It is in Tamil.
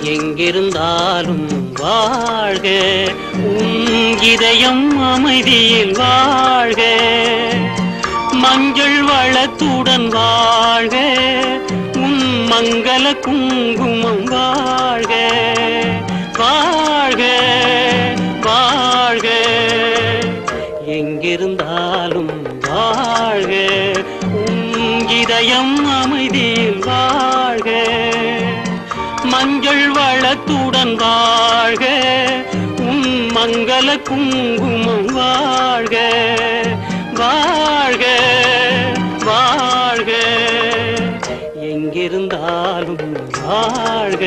எங்கிருந்தாலும் வாழ்க, உன் இதயம் அமைதியில் வாழ்க, மஞ்சள் வளத்துடன் வாழ்க, உன் மங்கள குங்குமம் வாழ்க, வாழ்க வாழ்க. எங்கிருந்தாலும் வாழ்க, உன் இதயம் அமைதியில் வாழ்க, மஞ்சள் வளத்துடன் வாழ்க, உன் மங்கள குங்குமம் வாழ்க, வாழ்க வாழ்க. எங்கிருந்தாலும் வாழ்க.